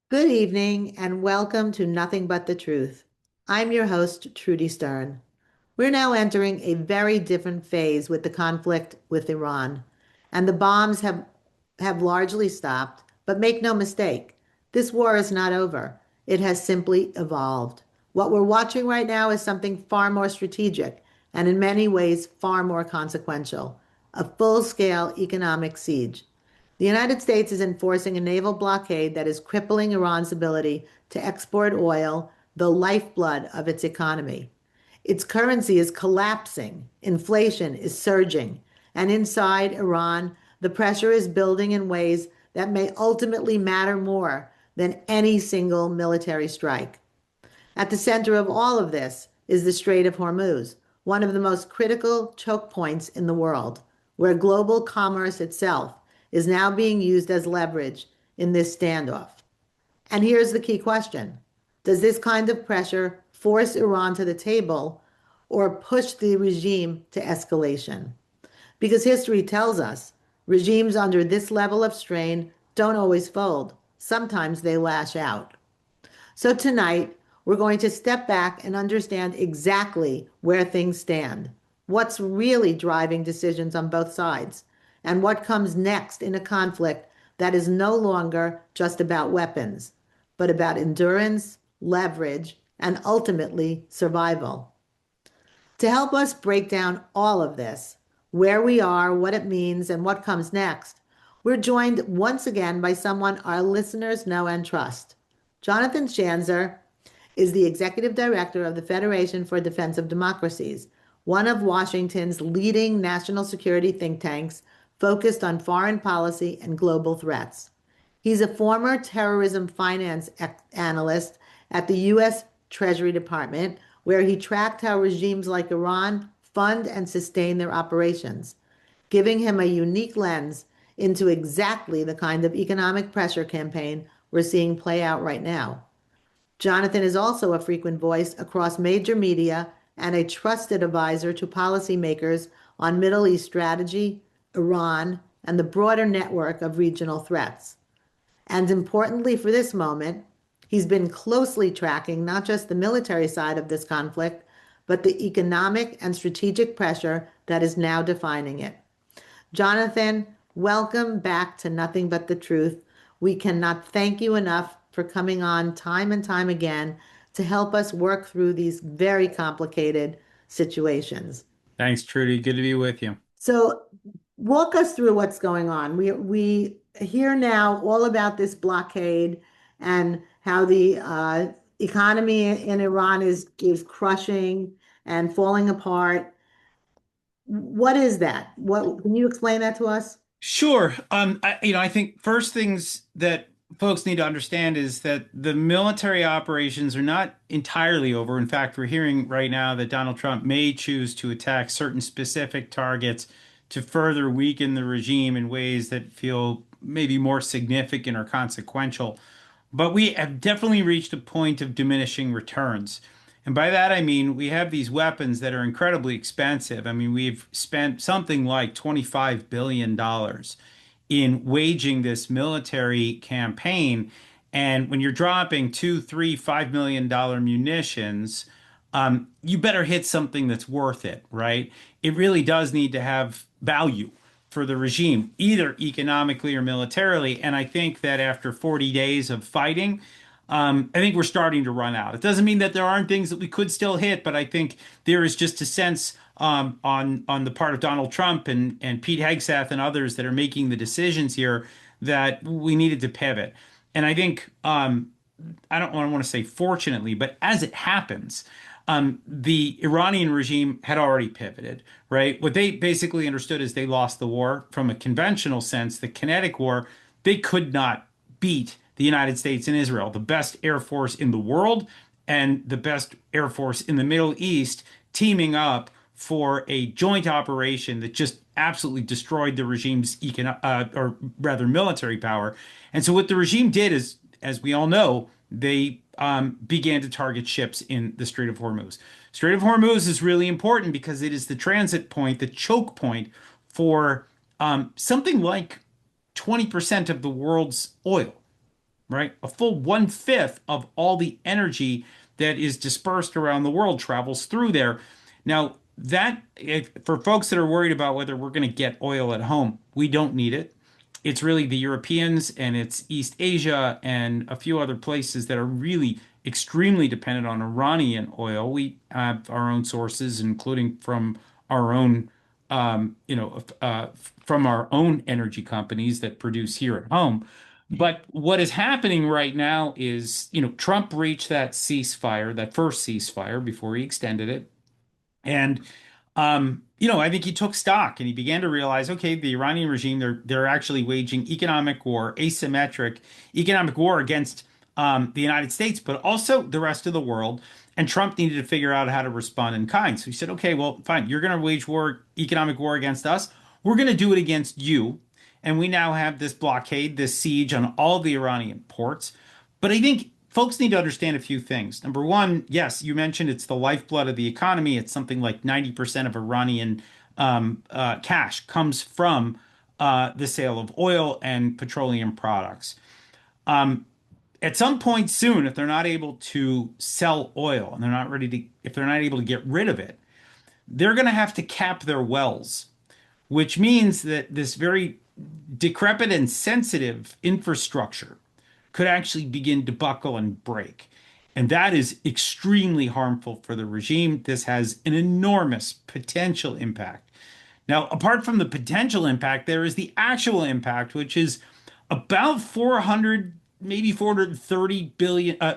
Good evening and welcome to Nothing But the Truth. I'm your host, Trudy Stern. We're now entering a very different phase with the conflict with Iran, and the bombs have largely stopped. But make no mistake, this war is not over. It has simply evolved. What we're watching right now is something far more strategic and in many ways far more consequential, a full-scale economic siege. The United States is enforcing a naval blockade that is crippling Iran's ability to export oil, the lifeblood of its economy. Its currency is collapsing, inflation is surging, and inside Iran, the pressure is building in ways that may ultimately matter more than any single military strike. At the center of all of this is the Strait of Hormuz, one of the most critical choke points in the world, where global commerce itself is now being used as leverage in this standoff. And here's the key question. Does this kind of pressure force Iran to the table or push the regime to escalation? Because history tells us regimes under this level of strain don't always fold. Sometimes they lash out. So tonight, we're going to step back and understand exactly where things stand, what's really driving decisions on both sides, and what comes next in a conflict that is no longer just about weapons, but about endurance, leverage, and ultimately survival. To help us break down all of this, where we are, what it means, and what comes next, we're joined once again by someone our listeners know and trust. Jonathan Schanzer is the executive director of the Federation for Defense of Democracies, one of Washington's leading national security think tanks focused on foreign policy and global threats. He's a former terrorism finance analyst at the U.S. Treasury Department, where he tracked how regimes like Iran fund and sustain their operations, giving him a unique lens into exactly the kind of economic pressure campaign we're seeing play out right now. Jonathan is also a frequent voice across major media and a trusted advisor to policymakers on Middle East strategy, Iran, and the broader network of regional threats. And importantly for this moment, he's been closely tracking not just the military side of this conflict, but the economic and strategic pressure that is now defining it. Jonathan, welcome back to Nothing But the Truth. We cannot thank you enough for coming on time and time again to help us work through these very complicated situations. Thanks, Trudy. Good to be with you. So, walk us through what's going on. We hear now all about this blockade and how the economy in Iran is crushing and falling apart. What is that? What can you explain that to us? Sure. I think first things that folks need to understand is that the military operations are not entirely over. In fact, we're hearing right now that Donald Trump may choose to attack certain specific targets to further weaken the regime in ways that feel maybe more significant or consequential. But we have definitely reached a point of diminishing returns. And by that, I mean, we have these weapons that are incredibly expensive. I mean, we've spent something like $25 billion in waging this military campaign. And when you're dropping two, three, $5 million munitions, you better hit something that's worth it, right? It really does need to have value for the regime, either economically or militarily. And I think that after 40 days of fighting, I think we're starting to run out. It doesn't mean that there aren't things that we could still hit, but I think there is just a sense on the part of Donald Trump and Pete Hegseth and others that are making the decisions here that we needed to pivot. And I think I don't want to say fortunately, but as it happens, the Iranian regime had already pivoted, right? What they basically understood is they lost the war from a conventional sense, the kinetic war. They could not beat the United States and Israel, the best air force in the world and the best air force in the Middle East, teaming up for a joint operation that just absolutely destroyed the regime's or rather military power. And so what the regime did is, as we all know, they began to target ships in the Strait of Hormuz. Strait of Hormuz is really important because it is the transit point, the choke point for something like 20% of the world's oil. right? A full one-fifth of all the energy that is dispersed around the world travels through there. Now, for folks that are worried about whether we're going to get oil at home, we don't need it. It's really the Europeans and it's East Asia and a few other places that are really extremely dependent on Iranian oil. We have our own sources, including from our own, from our own energy companies that produce here at home. But what is happening right now is, Trump reached that ceasefire, that first ceasefire before he extended it. And I think he took stock and he began to realize, okay, the Iranian regime, they're actually waging economic war, asymmetric economic war against the United States, but also the rest of the world. And Trump needed to figure out how to respond in kind. So he said, okay, well, fine, you're going to wage war, economic war against us. We're going to do it against you. And we now have this blockade, this siege on all the Iranian ports. But I think folks need to understand a few things. Number one, yes, you mentioned it's the lifeblood of the economy. It's something like 90% of Iranian cash comes from the sale of oil and petroleum products. At some point soon, if they're not able to sell oil and if they're not able to get rid of it, they're going to have to cap their wells, which means that this very decrepit and sensitive infrastructure could actually begin to buckle and break. And that is extremely harmful for the regime. This has an enormous potential impact. Now, apart from the potential impact, there is the actual impact, which is about 400, maybe 430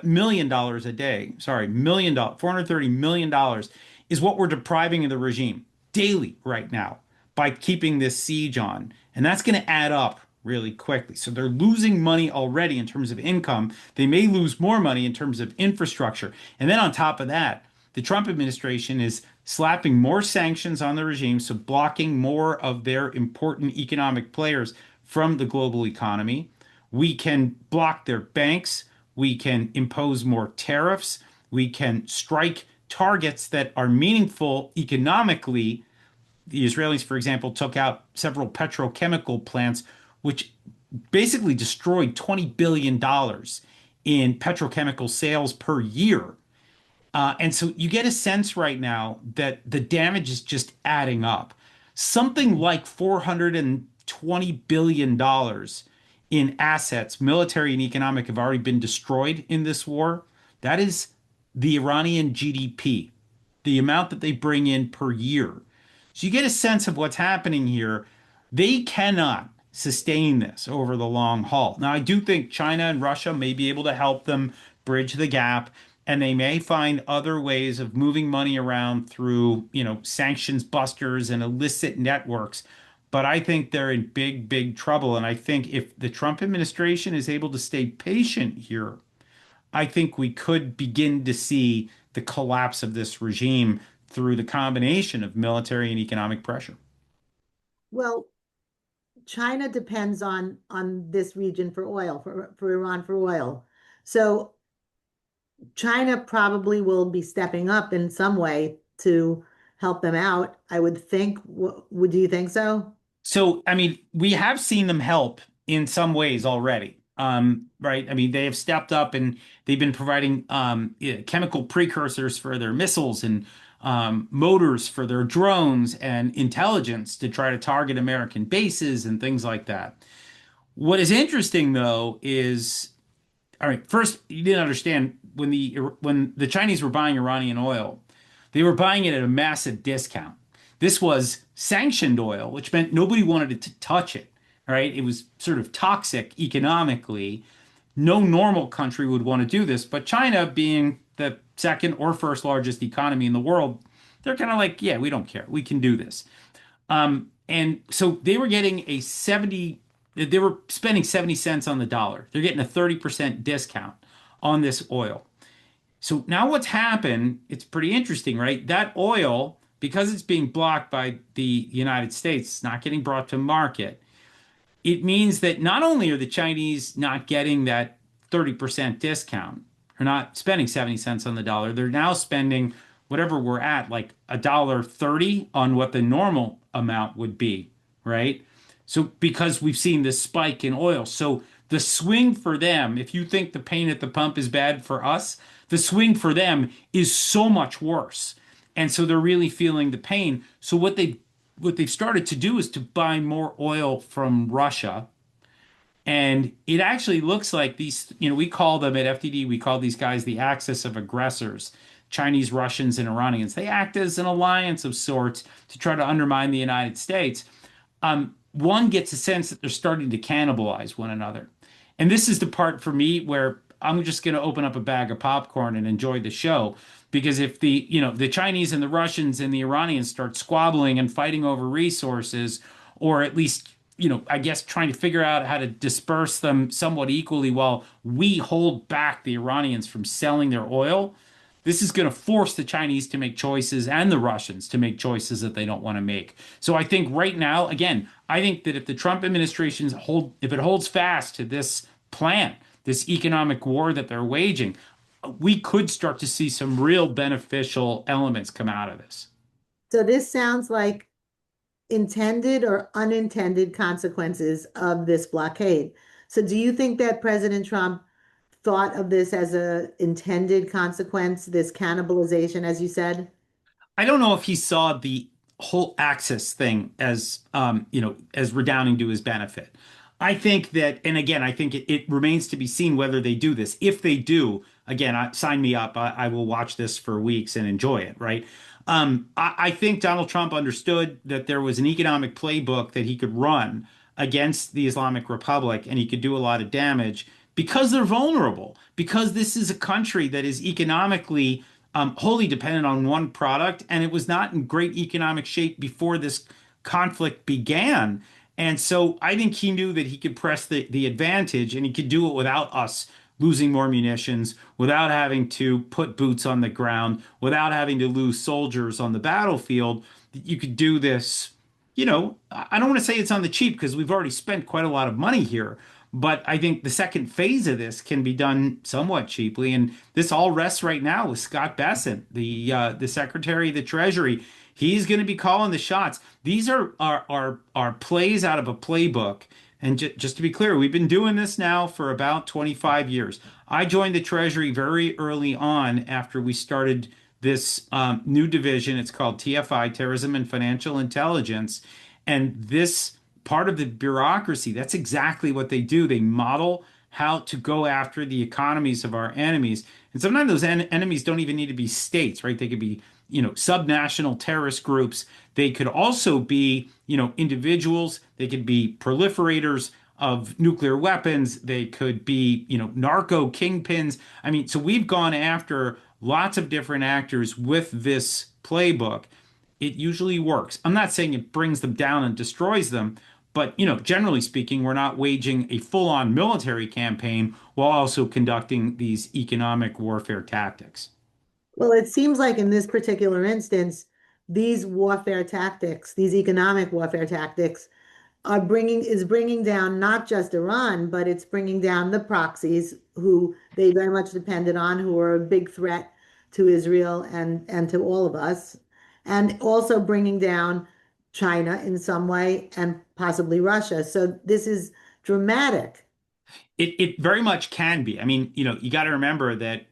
million dollars a day. Sorry, million dollars, $430 million is what we're depriving of the regime daily right now by keeping this siege on. And that's going to add up really quickly. So they're losing money already in terms of income. They may lose more money in terms of infrastructure. And then on top of that, the Trump administration is slapping more sanctions on the regime, so blocking more of their important economic players from the global economy. We can block their banks. We can impose more tariffs. We can strike targets that are meaningful economically. The Israelis, for example, took out several petrochemical plants, which basically destroyed $20 billion in petrochemical sales per year. And so you get a sense right now that the damage is just adding up. Something like $420 billion in assets, military and economic, have already been destroyed in this war. That is the Iranian GDP, the amount that they bring in per year. So you get a sense of what's happening here. They cannot sustain this over the long haul. Now, I do think China and Russia may be able to help them bridge the gap, and they may find other ways of moving money around through, sanctions busters and illicit networks. But I think they're in big, big trouble. And I think if the Trump administration is able to stay patient here, I think we could begin to see the collapse of this regime through the combination of military and economic pressure. Well, China depends on this region for oil, for Iran for oil. So China probably will be stepping up in some way to help them out, I would think. Would you think so? So, I mean, we have seen them help in some ways already. Right? I mean, they have stepped up and they've been providing chemical precursors for their missiles and motors for their drones and intelligence to try to target American bases and things like that. What is interesting, though, is all right, first, you didn't understand when the Chinese were buying Iranian oil, they were buying it at a massive discount. This was sanctioned oil, which meant nobody wanted to touch it. Right? It was sort of toxic economically. No normal country would want to do this, but China, being the second or first largest economy in the world, they're kind of like, yeah, we don't care. We can do this. And so they were getting they were spending 70 cents on the dollar. They're getting a 30% discount on this oil. So now what's happened, it's pretty interesting, right? That oil, because it's being blocked by the United States, it's not getting brought to market. It means that not only are the Chinese not getting that 30% discount, they're not spending 70 cents on the dollar, they're now spending whatever we're at, like $1.30 on what the normal amount would be, right? So because we've seen this spike in oil. So the swing for them, if you think the pain at the pump is bad for us, the swing for them is so much worse. And so they're really feeling the pain. So what they've started to do is to buy more oil from Russia. And it actually looks like these, we call them at FTD, we call these guys the axis of aggressors, Chinese, Russians, and Iranians. They act as an alliance of sorts to try to undermine the United States. One gets a sense that they're starting to cannibalize one another. And this is the part for me where I'm just going to open up a bag of popcorn and enjoy the show. Because if the Chinese and the Russians and the Iranians start squabbling and fighting over resources, or at least, I guess trying to figure out how to disperse them somewhat equally while we hold back the Iranians from selling their oil, this is going to force the Chinese to make choices and the Russians to make choices that they don't want to make. So I think right now, again, I think that if the Trump administration if it holds fast to this plan, this economic war that they're waging, we could start to see some real beneficial elements come out of this. So this sounds like intended or unintended consequences of this blockade. So do you think that President Trump thought of this as a intended consequence, this cannibalization, as you said? I don't know if he saw the whole access thing as as redounding to his benefit. I think that, and again, I think it remains to be seen whether they do this. If they do, again, sign me up. I will watch this for weeks and enjoy it, right? I think Donald Trump understood that there was an economic playbook that he could run against the Islamic Republic, and he could do a lot of damage because they're vulnerable, because this is a country that is economically wholly dependent on one product, and it was not in great economic shape before this conflict began. And so I think he knew that he could press the advantage, and he could do it without us losing more munitions, without having to put boots on the ground, without having to lose soldiers on the battlefield. You could do this, I don't want to say it's on the cheap because we've already spent quite a lot of money here. But I think the second phase of this can be done somewhat cheaply, and this all rests right now with Scott Bessent, the Secretary of the Treasury. He's going to be calling the shots. These are plays out of a playbook. And just to be clear, we've been doing this now for about 25 years. I joined the Treasury very early on after we started this new division. It's called TFI, Terrorism and Financial Intelligence. And this part of the bureaucracy, that's exactly what they do. They model how to go after the economies of our enemies. And sometimes those enemies don't even need to be states, right? They could be, subnational terrorist groups. They could also be, individuals. They could be proliferators of nuclear weapons. They could be, narco kingpins. I mean, so we've gone after lots of different actors with this playbook. It usually works. I'm not saying it brings them down and destroys them, but generally speaking, we're not waging a full-on military campaign while also conducting these economic warfare tactics. Well, it seems like in this particular instance, these warfare tactics, these economic warfare tactics, bringing down not just Iran, but it's bringing down the proxies who they very much depended on, who are a big threat to Israel and to all of us, and also bringing down China in some way and possibly Russia. So this is dramatic. It very much can be. I mean, you got to remember that,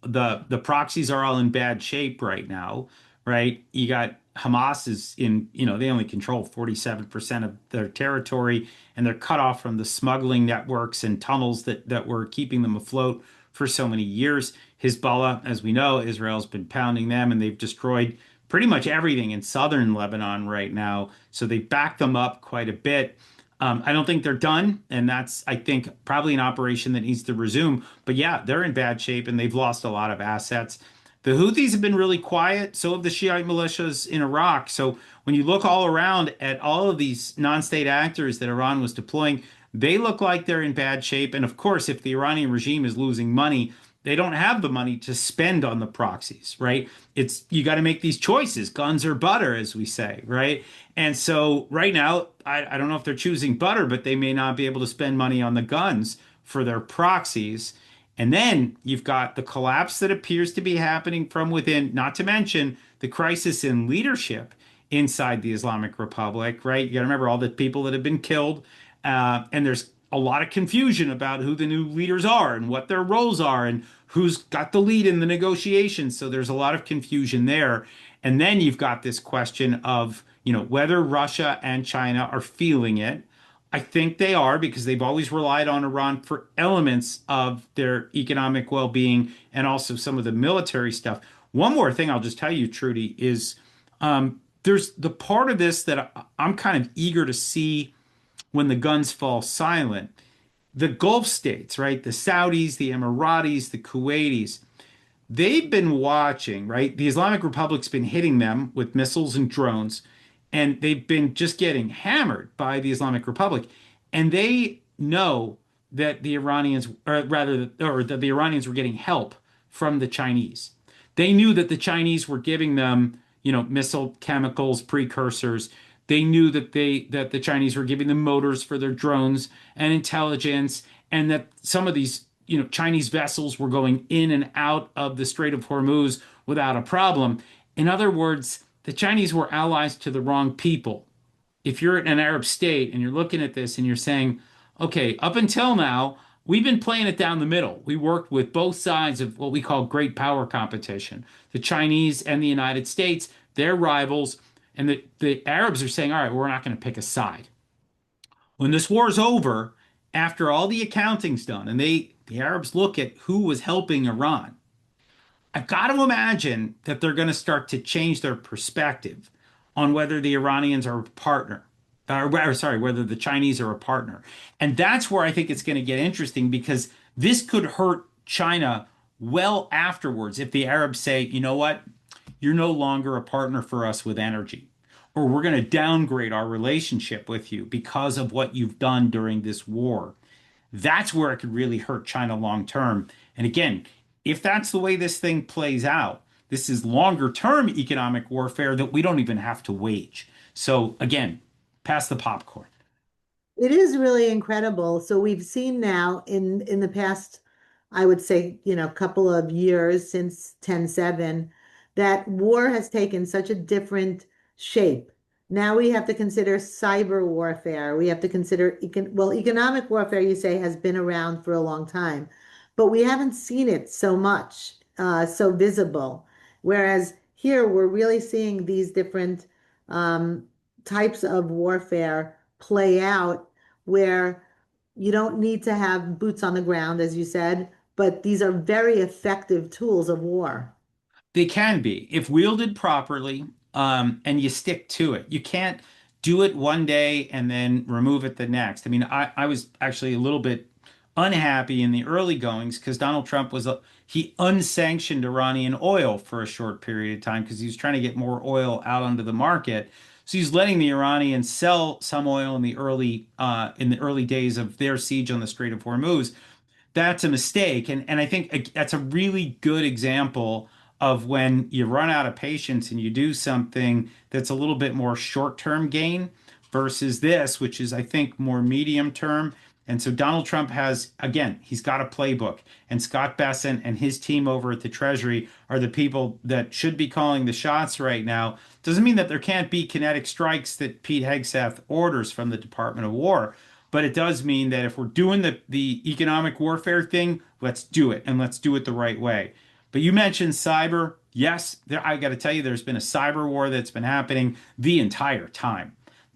the proxies are all in bad shape right now, right? You got Hamas is in, they only control 47% of their territory, and they're cut off from the smuggling networks and tunnels that were keeping them afloat for so many years. Hezbollah, as we know, Israel's been pounding them, and they've destroyed pretty much everything in southern Lebanon right now. So they backed them up quite a bit. I don't think they're done, and that's, I think, probably an operation that needs to resume. But yeah, they're in bad shape, and they've lost a lot of assets. The Houthis have been really quiet, so have the Shiite militias in Iraq. So when you look all around at all of these non-state actors that Iran was deploying, they look like they're in bad shape. And of course, if the Iranian regime is losing money, they don't have the money to spend on the proxies, right? It's you got to make these choices, guns or butter, as we say, right? And so right now, I don't know if they're choosing butter, but they may not be able to spend money on the guns for their proxies. And then you've got the collapse that appears to be happening from within, not to mention the crisis in leadership inside the Islamic Republic, right? You got to remember all the people that have been killed. And there's a lot of confusion about who the new leaders are and what their roles are and who's got the lead in the negotiations. So there's a lot of confusion there. And then you've got this question of, whether Russia and China are feeling it. I think they are because they've always relied on Iran for elements of their economic well-being and also some of the military stuff. One more thing I'll just tell you, Trudy, is there's the part of this that I'm kind of eager to see when the guns fall silent. The Gulf states, right? The Saudis, the Emiratis, the Kuwaitis, they've been watching, right? The Islamic Republic's been hitting them with missiles and drones, and they've been just getting hammered by the Islamic Republic. And they know that the Iranians, or rather, or that the Iranians were getting help from the Chinese. They knew that the Chinese were giving them, missile chemicals, precursors. They knew that the Chinese were giving them motors for their drones and intelligence, and that some of these Chinese vessels were going in and out of the Strait of Hormuz without a problem. In other words, the Chinese were allies to the wrong people. If you're an Arab state and you're looking at this and you're saying, okay, up until now, we've been playing it down the middle. We worked with both sides of what we call great power competition. The Chinese and the United States, they're rivals. And the Arabs are saying, all right, we're not going to pick a side. When this war is over, after all the accounting's done, and the Arabs look at who was helping Iran, I've got to imagine that they're going to start to change their perspective on whether the Iranians are a partner, or sorry, whether the Chinese are a partner. And that's where I think it's going to get interesting because this could hurt China well afterwards if the Arabs say, you know what, you're no longer a partner for us with energy, or we're going to downgrade our relationship with you because of what you've done during this war. That's where it could really hurt China long term. And again, if that's the way this thing plays out, this is longer term economic warfare that we don't even have to wage. So again, pass the popcorn. It is really incredible. So we've seen now in the past, I would say, couple of years since 10/7, that war has taken such a different shape. Now we have to consider cyber warfare. We have to consider economic warfare, you say, has been around for a long time, but we haven't seen it so much, so visible. Whereas here we're really seeing these different um, types of warfare play out where you don't need to have boots on the ground, as you said, but these are very effective tools of war. They can be if wielded properly, and you stick to it. You can't do it one day and then remove it the next. I mean, I was actually a little bit unhappy in the early goings because Donald Trump he unsanctioned Iranian oil for a short period of time because he was trying to get more oil out onto the market. So he's letting the Iranians sell some oil in the early days of their siege on the Strait of Hormuz. That's a mistake. And I think that's a really good example of when you run out of patience and you do something that's a little bit more short-term gain versus this, which is, I think, more medium term. And so Donald Trump has, again, he's got a playbook. And Scott Bessent and his team over at the Treasury are the people that should be calling the shots right now. Doesn't mean that there can't be kinetic strikes that Pete Hegseth orders from the Department of War. But it does mean that if we're doing the economic warfare thing, let's do it and let's do it the right way. But you mentioned cyber. Yes, I got to tell you, there's been a cyber war that's been happening the entire time.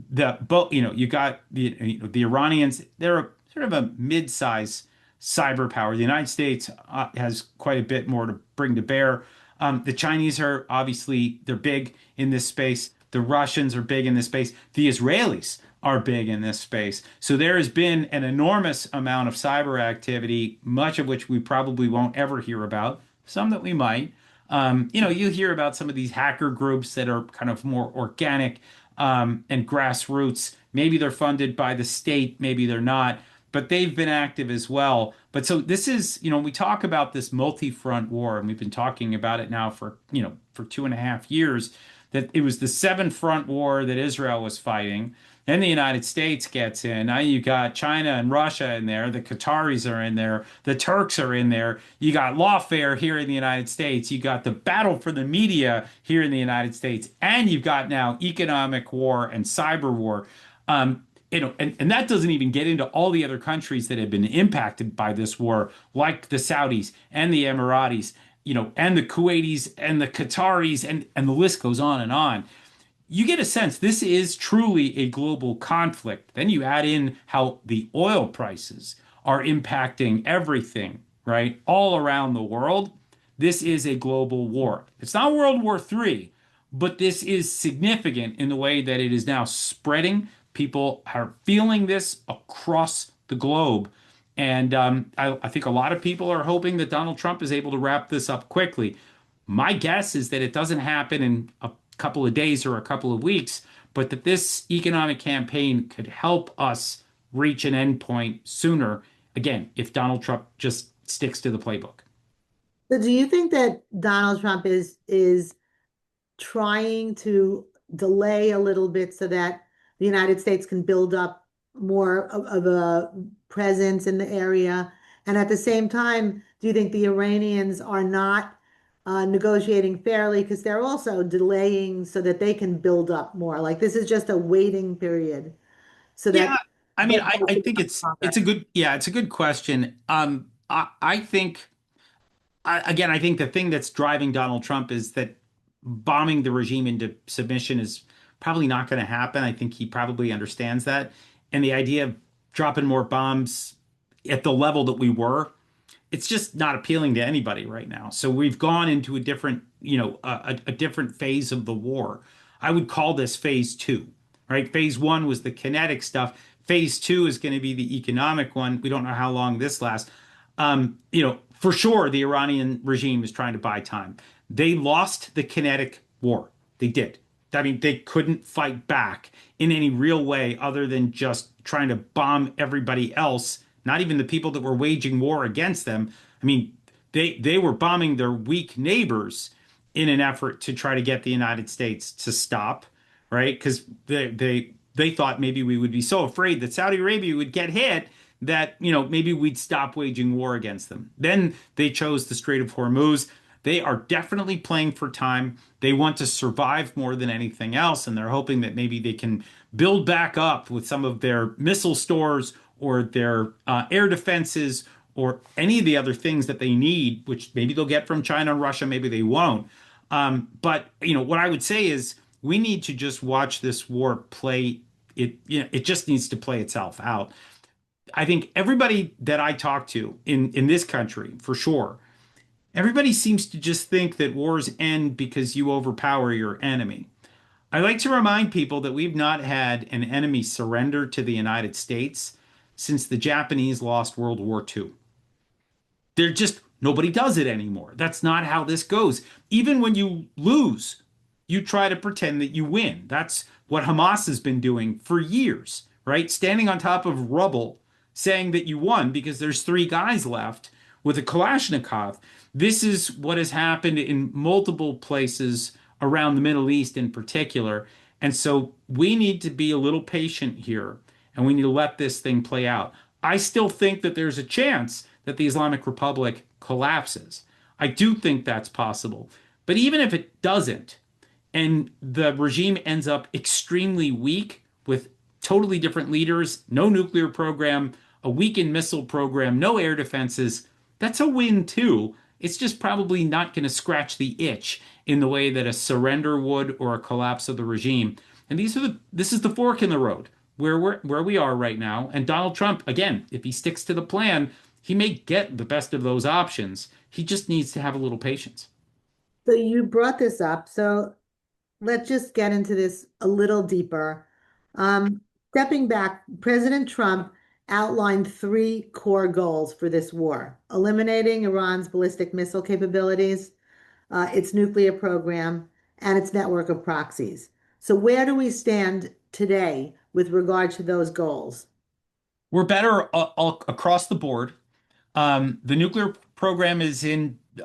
You got the Iranians. They're sort of a mid-size cyber power. The United States has quite a bit more to bring to bear. The Chinese are obviously they're big in this space. The Russians are big in this space. The Israelis are big in this space. So there has been an enormous amount of cyber activity, much of which we probably won't ever hear about, some that we might. You hear about some of these hacker groups that are kind of more organic and grassroots. Maybe they're funded by the state, maybe they're not, but they've been active as well. But so this is, we talk about this multi-front war, and we've been talking about it now for 2.5 years, that it was the seven front war that Israel was fighting. Then the United States gets in. Now you got China and Russia in there. The Qataris are in there. The Turks are in there. You got lawfare here in the United States. You got the battle for the media here in the United States. And you've got now economic war and cyber war. and that doesn't even get into all the other countries that have been impacted by this war, like the Saudis and the Emiratis, and the Kuwaitis and the Qataris, and the list goes on and on. You get a sense this is truly a global conflict. Then you add in how the oil prices are impacting everything, right? All around the world. This is a global war. It's not World War III, but this is significant in the way that it is now spreading. People are feeling this across the globe. And I think a lot of people are hoping that Donald Trump is able to wrap this up quickly. My guess is that it doesn't happen in a couple of days or a couple of weeks, but that this economic campaign could help us reach an endpoint sooner. Again, if Donald Trump just sticks to the playbook. So do you think that Donald Trump is trying to delay a little bit so that the United States can build up more of a presence in the area? And at the same time, do you think the Iranians are not negotiating fairly because they're also delaying so that they can build up more? Like this is just a waiting period so that Yeah, I mean, both I sides think become it's stronger. a good yeah, it's a good question. I think again, I think the thing that's driving Donald Trump is that bombing the regime into submission is probably not going to happen. I think he probably understands that, and the idea of dropping more bombs at the level that we were, it's just not appealing to anybody right now. So we've gone into a different, a different phase of the war. I would call this phase two, right? Phase one was the kinetic stuff. Phase two is going to be the economic one. We don't know how long this lasts. For sure, the Iranian regime is trying to buy time. They lost the kinetic war. They did. I mean, they couldn't fight back in any real way other than just trying to bomb everybody else, not even the people that were waging war against them. I mean, they were bombing their weak neighbors in an effort to try to get the United States to stop, right? Because they thought maybe we would be so afraid that Saudi Arabia would get hit that, maybe we'd stop waging war against them. Then they chose the Strait of Hormuz. They are definitely playing for time. They want to survive more than anything else, and they're hoping that maybe they can build back up with some of their missile stores or their air defenses or any of the other things that they need, which maybe they'll get from China and Russia, maybe they won't. But what I would say is we need to just watch this war play. It just needs to play itself out. I think everybody that I talk to in this country, for sure, everybody seems to just think that wars end because you overpower your enemy. I like to remind people that we've not had an enemy surrender to the United States since the Japanese lost World War II. They're just nobody does it anymore. That's not how this goes. Even when you lose, you try to pretend that you win. That's what Hamas has been doing for years, right? Standing on top of rubble, saying that you won because there's three guys left with a Kalashnikov. This is what has happened in multiple places around the Middle East in particular. And so we need to be a little patient here and we need to let this thing play out. I still think that there's a chance that the Islamic Republic collapses. I do think that's possible. But even if it doesn't, and the regime ends up extremely weak with totally different leaders, no nuclear program, a weakened missile program, no air defenses, that's a win too. It's just probably not going to scratch the itch in the way that a surrender would or a collapse of the regime. And this is the fork in the road where we are right now. And Donald Trump, again, if he sticks to the plan, he may get the best of those options. He just needs to have a little patience. So you brought this up. So let's just get into this a little deeper. Stepping back, President Trump outlined three core goals for this war: eliminating Iran's ballistic missile capabilities, its nuclear program, and its network of proxies. So, where do we stand today with regard to those goals? We're better all across the board. The nuclear program is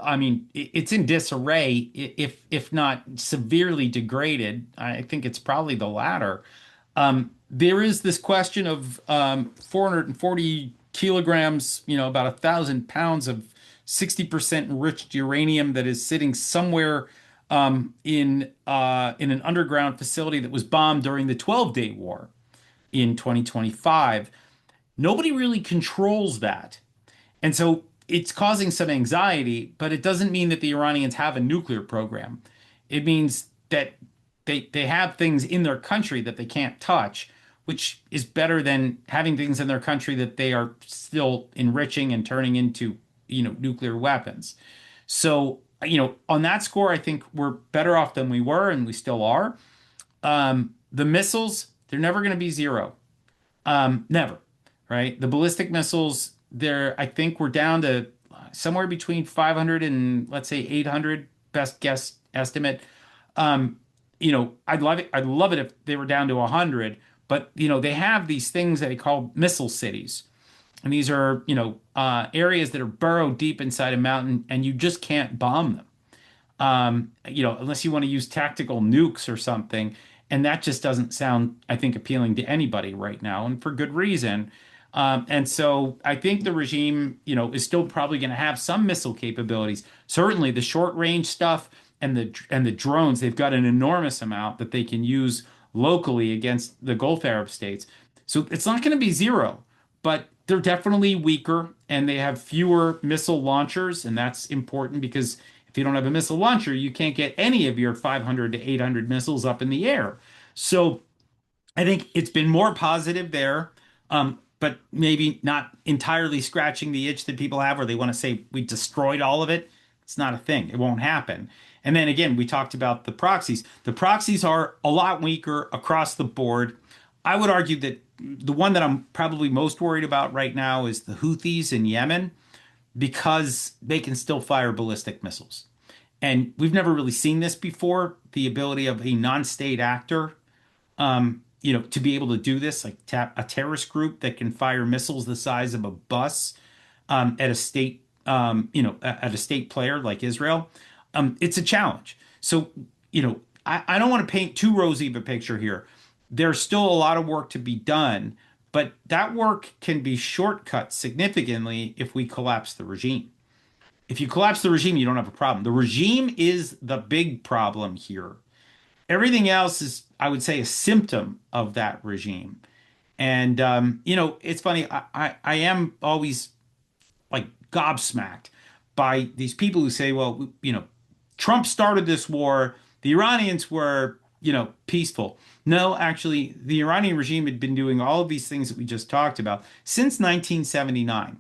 I mean, it's in disarray, if not severely degraded. I think it's probably the latter. There is this question of 440 kilograms, about 1,000 pounds of 60% enriched uranium that is sitting somewhere in an underground facility that was bombed during the 12-day war. in 2025. Nobody really controls that. And so it's causing some anxiety, but it doesn't mean that the Iranians have a nuclear program. It means that they have things in their country that they can't touch, which is better than having things in their country that they are still enriching and turning into, nuclear weapons. So, on that score, I think we're better off than we were, and we still are. The missiles, they're never going to be zero. Never, right? The ballistic missiles, I think we're down to somewhere between 500 and let's say 800, best guess estimate. Um, I'd love it if they were down to 100, but they have these things that they call missile cities. And these are, areas that are burrowed deep inside a mountain and you just can't bomb them. Unless you want to use tactical nukes or something. And that just doesn't sound, I think, appealing to anybody right now, and for good reason. And so I think the regime, is still probably going to have some missile capabilities. Certainly the short range stuff and the drones, they've got an enormous amount that they can use locally against the Gulf Arab states. So it's not going to be zero, but they're definitely weaker and they have fewer missile launchers, and that's important because if you don't have a missile launcher, you can't get any of your 500 to 800 missiles up in the air. So I think it's been more positive there, but maybe not entirely scratching the itch that people have where they want to say we destroyed all of it. It's not a thing. It won't happen. And then again, we talked about the proxies. The proxies are a lot weaker across the board. I would argue that the one that I'm probably most worried about right now is the Houthis in Yemen because they can still fire ballistic missiles. And we've never really seen this before, the ability of a non-state actor, to be able to do this, like a terrorist group that can fire missiles the size of a bus at a state, at a state player like Israel. It's a challenge. So, I don't want to paint too rosy of a picture here. There's still a lot of work to be done, but that work can be shortcut significantly if we collapse the regime. If you collapse the regime, you don't have a problem. The regime is the big problem here. Everything else is, I would say, a symptom of that regime. And it's funny. I am always like gobsmacked by these people who say, well, Trump started this war. The Iranians were, peaceful. No, actually, the Iranian regime had been doing all of these things that we just talked about since 1979.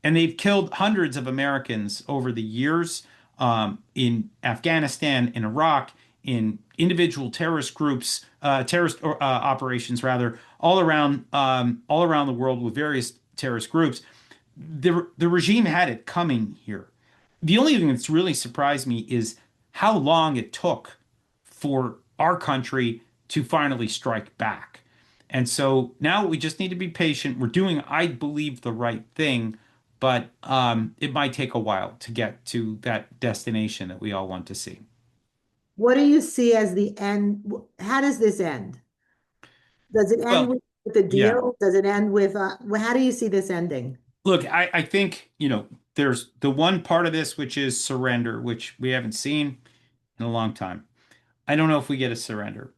And they've killed hundreds of Americans over the years in Afghanistan, in Iraq, in individual terrorist groups, terrorist operations rather, all around the world with various terrorist groups. The regime had it coming here. The only thing that's really surprised me is how long it took for our country to finally strike back. And so now we just need to be patient. We're doing, I believe, the right thing, but it might take a while to get to that destination that we all want to see. What do you see as the end? How does this end? Does it end Well, with the yeah. deal? Does it end with, how do you see this ending? Look, I think, there's the one part of this which is surrender, which we haven't seen in a long time. I don't know if we get a surrender.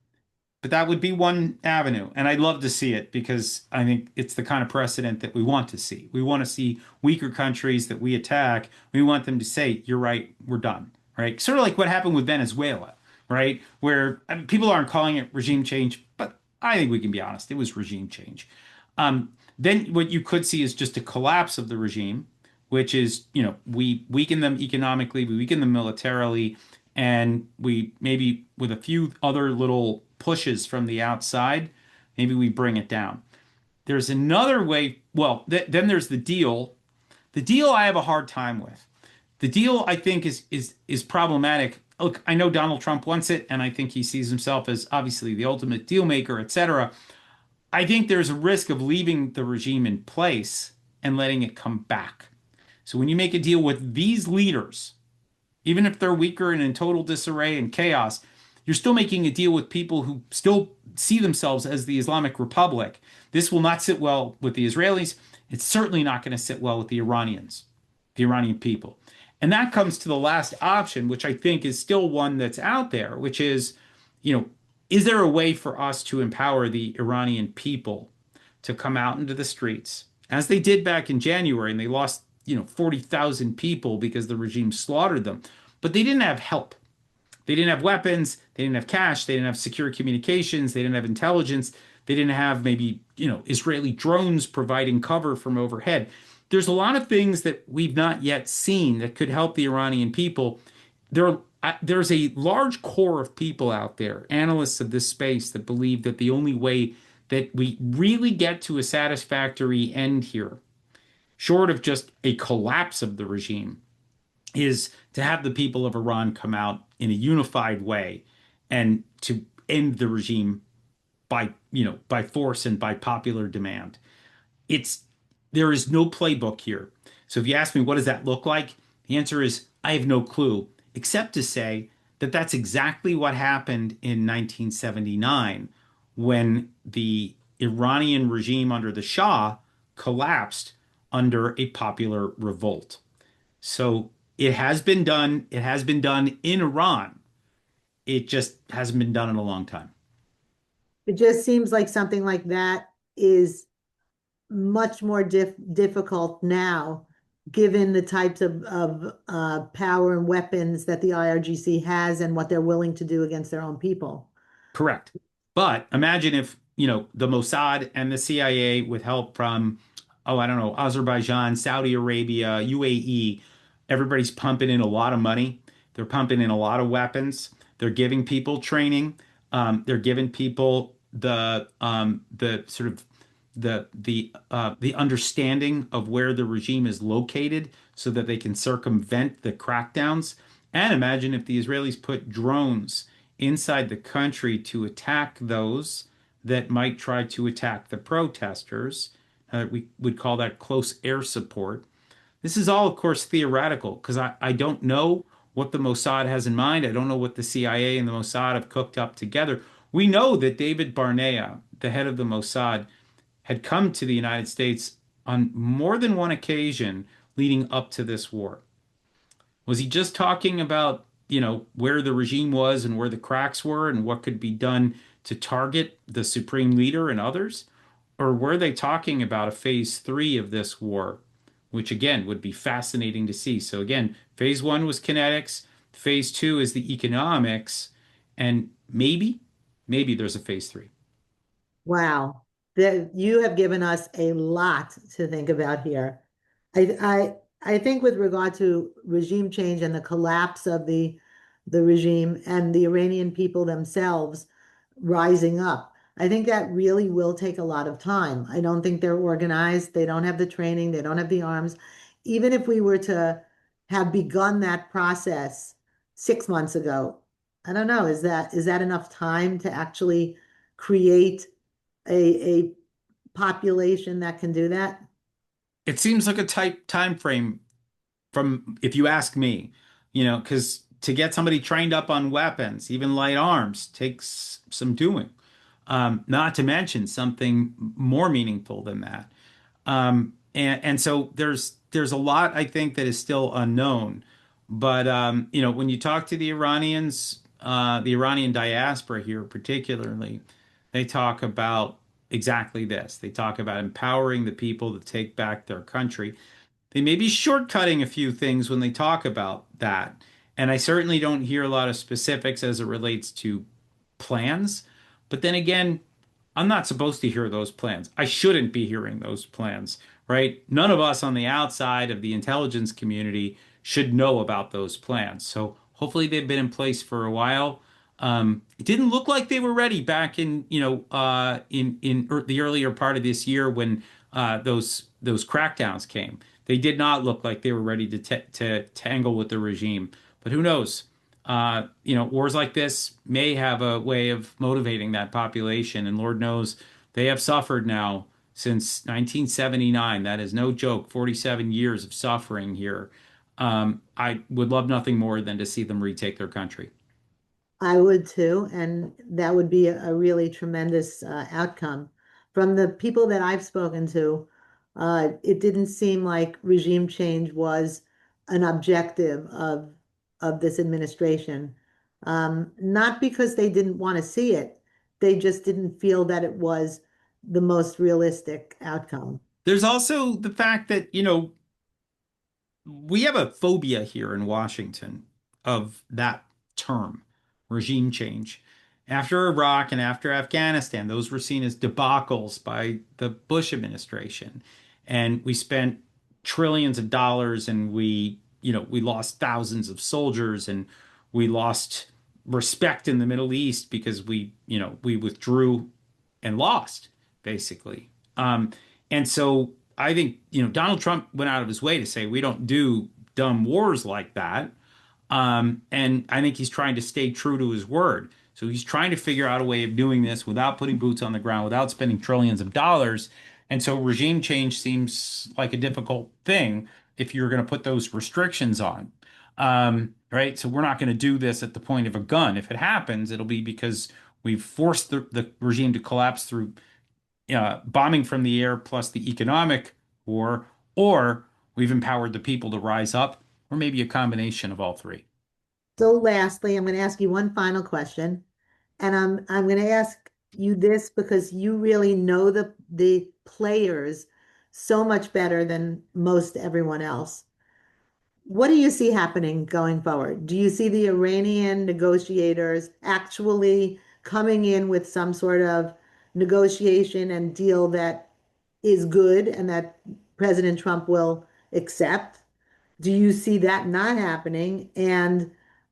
But that would be one avenue. And I'd love to see it because I think it's the kind of precedent that we want to see. We want to see weaker countries that we attack. We want them to say, you're right, we're done, right? Sort of like what happened with Venezuela, right? Where people aren't calling it regime change, but I think we can be honest, it was regime change. Then what you could see is just a collapse of the regime, which is, we weaken them economically, we weaken them militarily, and we maybe with a few other little pushes from the outside, maybe we bring it down. There's another way. Well, then there's the deal. The deal I have a hard time with. The deal I think is problematic. Look, I know Donald Trump wants it, and I think he sees himself as obviously the ultimate deal maker, etc. I think there's a risk of leaving the regime in place and letting it come back. So when you make a deal with these leaders, even if they're weaker and in total disarray and chaos, you're still making a deal with people who still see themselves as the Islamic Republic. This will not sit well with the Israelis. It's certainly not going to sit well with the Iranians, the Iranian people. And that comes to the last option, which I think is still one that's out there, which is, is there a way for us to empower the Iranian people to come out into the streets, as they did back in January, and they lost, 40,000 people because the regime slaughtered them. But they didn't have help. They didn't have weapons, they didn't have cash, they didn't have secure communications, they didn't have intelligence, they didn't have maybe, Israeli drones providing cover from overhead. There's a lot of things that we've not yet seen that could help the Iranian people. There's a large core of people out there, analysts of this space, that believe that the only way that we really get to a satisfactory end here, short of just a collapse of the regime, is to have the people of Iran come out in a unified way and to end the regime by force and by popular demand. It's There is no playbook here. So if you ask me what does that look like, the answer is I have no clue, except to say that that's exactly what happened in 1979 when the Iranian regime under the Shah collapsed under a popular revolt. So it has been done. It has been done in Iran. It just hasn't been done in a long time. It just seems like something like that is much more difficult now, given the types of power and weapons that the IRGC has and what they're willing to do against their own people. Correct. But imagine if, the Mossad and the CIA with help from, oh, I don't know, Azerbaijan, Saudi Arabia, UAE, everybody's pumping in a lot of money. They're pumping in a lot of weapons. They're giving people training. They're giving people the sort of the understanding of where the regime is located so that they can circumvent the crackdowns. And imagine if the Israelis put drones inside the country to attack those that might try to attack the protesters. We would call that close air support. This is all, of course, theoretical because I don't know what the Mossad has in mind. I don't know what the CIA and the Mossad have cooked up together. We know that David Barnea, the head of the Mossad, had come to the United States on more than one occasion leading up to this war. Was he just talking about, where the regime was and where the cracks were and what could be done to target the supreme leader and others? Or were they talking about a phase three of this war, which again would be fascinating to see? So again, phase one was kinetics, phase two is the economics, and maybe there's a phase three. Wow. That you have given us a lot to think about here. I think with regard to regime change and the collapse of the regime and the Iranian people themselves rising up, I think that really will take a lot of time. I don't think they're organized. They don't have the training. They don't have the arms. Even if we were to have begun that process 6 months ago, I don't know, is that enough time to actually create a population that can do that? It seems like a tight time frame from, if you ask me, because to get somebody trained up on weapons, even light arms, takes some doing. Not to mention something more meaningful than that. And so there's a lot I think that is still unknown. But when you talk to the Iranians, the Iranian diaspora here particularly, they talk about exactly this. They talk about empowering the people to take back their country. They may be shortcutting a few things when they talk about that. And I certainly don't hear a lot of specifics as it relates to plans. But then again, I'm not supposed to hear those plans. I shouldn't be hearing those plans, right? None of us on the outside of the intelligence community should know about those plans. So hopefully they've been in place for a while. It didn't look like they were ready back in, the earlier part of this year when those crackdowns came. They did not look like they were ready to tangle with the regime. But who knows? Wars like this may have a way of motivating that population, and Lord knows they have suffered now since 1979. That is no joke. 47 years of suffering here. I would love nothing more than to see them retake their country. I would too, and that would be a really tremendous outcome. From the people that I've spoken to, it didn't seem like regime change was an objective of this administration. Not because they didn't want to see it, they just didn't feel that it was the most realistic outcome. There's also the fact that, we have a phobia here in Washington of that term, regime change. After Iraq and after Afghanistan, those were seen as debacles by the Bush administration. And we spent trillions of dollars and we lost thousands of soldiers and we lost respect in the Middle East because we withdrew and lost, basically. And so I think, Donald Trump went out of his way to say we don't do dumb wars like that. And I think he's trying to stay true to his word. So he's trying to figure out a way of doing this without putting boots on the ground, without spending trillions of dollars. And so regime change seems like a difficult thing if you're going to put those restrictions on. Right. So we're not going to do this at the point of a gun. If it happens, it'll be because we've forced the regime to collapse through bombing from the air plus the economic war, or we've empowered the people to rise up, or maybe a combination of all three. So lastly, I'm going to ask you one final question. And I'm going to ask you this because you really know the players so much better than most everyone else. What do you see happening going forward? Do you see the Iranian negotiators actually coming in with some sort of negotiation and deal that is good and that President Trump will accept? Do you see that not happening and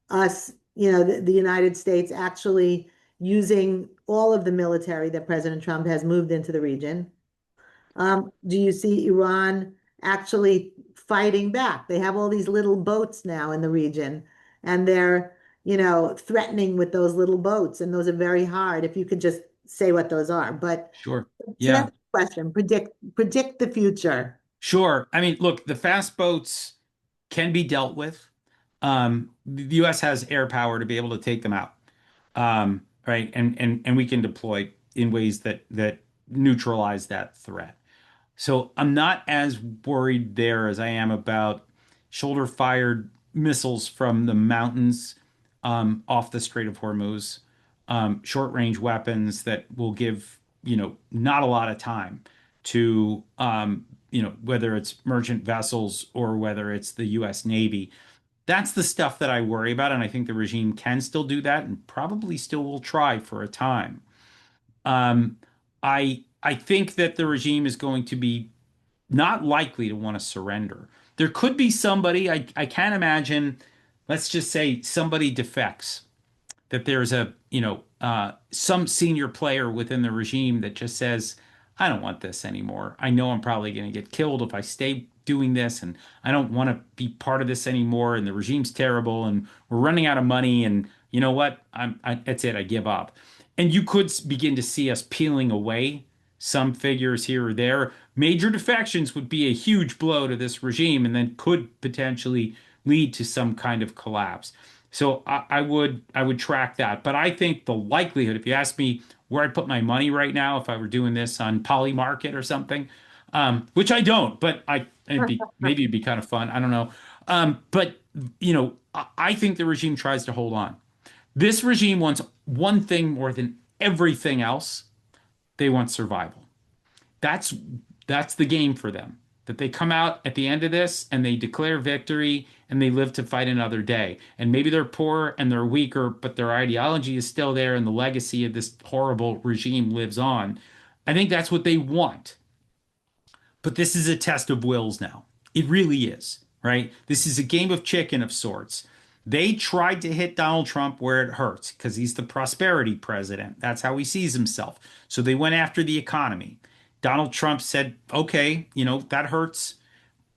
us, the United States actually using all of the military that President Trump has moved into the region? Do you see Iran actually fighting back? They have all these little boats now in the region, and they're, threatening with those little boats, and those are very hard if you could just say what those are. But Sure. so Yeah, that's the question. Predict the future. sure. I mean, look, the fast boats can be dealt with. The U.S. has air power to be able to take them out. Right. And we can deploy in ways that neutralize that threat. So I'm not as worried there as I am about shoulder fired missiles from the mountains off the Strait of Hormuz, short range weapons that will give, not a lot of time to, whether it's merchant vessels or whether it's the US Navy. That's the stuff that I worry about. And I think the regime can still do that and probably still will try for a time. Um, I think that the regime is going to be not likely to want to surrender. There could be somebody, I can't imagine, let's just say somebody defects, that there's some senior player within the regime that just says, I don't want this anymore. I know I'm probably going to get killed if I stay doing this, and I don't want to be part of this anymore. And the regime's terrible, and we're running out of money. And you know what? That's it. I give up. And you could begin to see us peeling away some figures here or there. Major defections would be a huge blow to this regime, and then could potentially lead to some kind of collapse. So I would track that. But I think the likelihood, if you ask me where I'd put my money right now, if I were doing this on Poly Market or something, which I don't, but maybe it'd be kind of fun. I don't know. But I think the regime tries to hold on. This regime wants one thing more than everything else. They want survival. That's that's the game for them. That they come out at the end of this and they declare victory and they live to fight another day. And maybe they're poor and they're weaker, but their ideology is still there and the legacy of this horrible regime lives on. I think that's what they want. But this is a test of wills now. It really is, right? This is a game of chicken of sorts. They tried to hit Donald Trump where it hurts because he's the prosperity president. That's how he sees himself. So they went after the economy. Donald Trump said, okay, that hurts,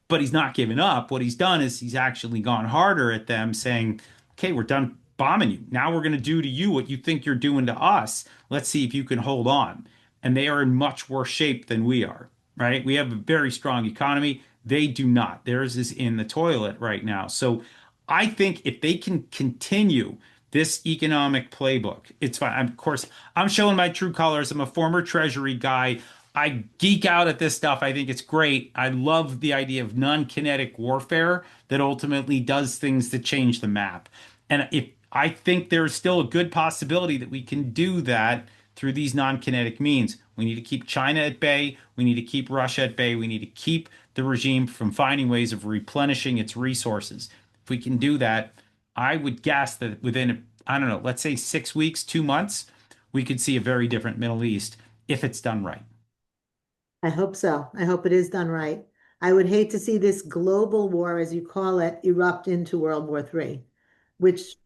but he's not giving up. What he's done is he's actually gone harder at them, saying, okay, we're done bombing you. Now we're going to do to you what you think you're doing to us. Let's see if you can hold on. And they are in much worse shape than we are, right? We have a very strong economy. They do not. Theirs is in the toilet right now. So I think if they can continue this economic playbook, it's fine. Of course, I'm showing my true colors. I'm a former Treasury guy. I geek out at this stuff. I think it's great. I love the idea of non-kinetic warfare that ultimately does things that change the map. And if I think there's still a good possibility that we can do that through these non-kinetic means. We need to keep China at bay. We need to keep Russia at bay. We need to keep the regime from finding ways of replenishing its resources. If we can do that, I would guess that within, I don't know, let's say 6 weeks, 2 months, we could see a very different Middle East if it's done right. I hope so. I hope it is done right. I would hate to see this global war, as you call it, erupt into World War III, which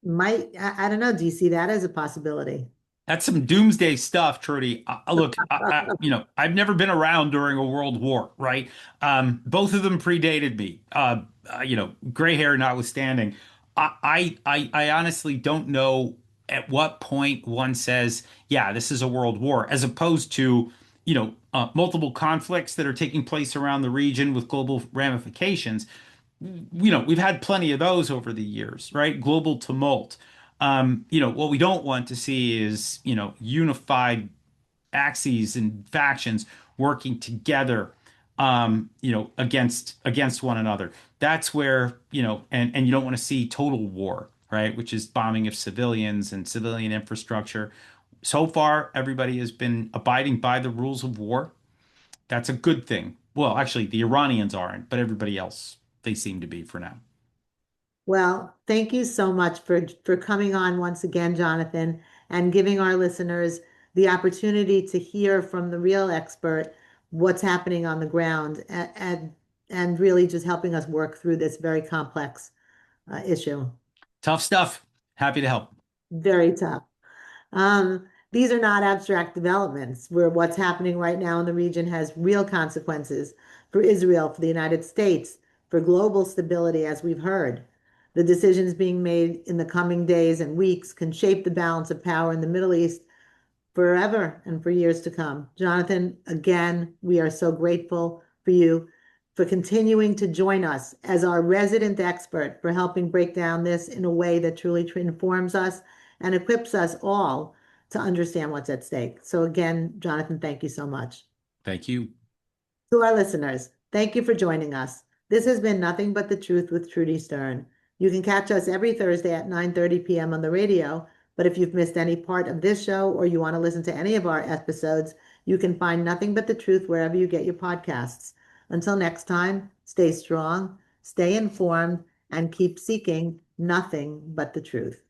might, I don't know, do you see that as a possibility? That's some doomsday stuff, Trudy. Look, I've never been around during a world war, right? Both of them predated me. Gray hair notwithstanding. I honestly don't know at what point one says, yeah, this is a world war, as opposed to, multiple conflicts that are taking place around the region with global ramifications. We've had plenty of those over the years, right? Global tumult. What we don't want to see is, unified axes and factions working together, against one another. That's where, and you don't want to see total war, right? Which is bombing of civilians and civilian infrastructure. So far, everybody has been abiding by the rules of war. That's a good thing. Well, actually, the Iranians aren't, but everybody else, they seem to be for now. Well, thank you so much for coming on once again, Jonathan, and giving our listeners the opportunity to hear from the real expert what's happening on the ground and really just helping us work through this very complex issue. Tough stuff. Happy to help. Very tough. These are not abstract developments where what's happening right now in the region has real consequences for Israel, for the United States, for global stability, as we've heard. The decisions being made in the coming days and weeks can shape the balance of power in the Middle East forever and for years to come. Jonathan, again, we are so grateful for you for continuing to join us as our resident expert for helping break down this in a way that truly informs us and equips us all to understand what's at stake. So again, Jonathan, thank you so much. Thank you. To our listeners, thank you for joining us. This has been Nothing But the Truth with Trudy Stern. You can catch us every Thursday at 9:30 p.m. on the radio, but if you've missed any part of this show or you want to listen to any of our episodes, you can find Nothing But the Truth wherever you get your podcasts. Until next time, stay strong, stay informed, and keep seeking nothing but the truth.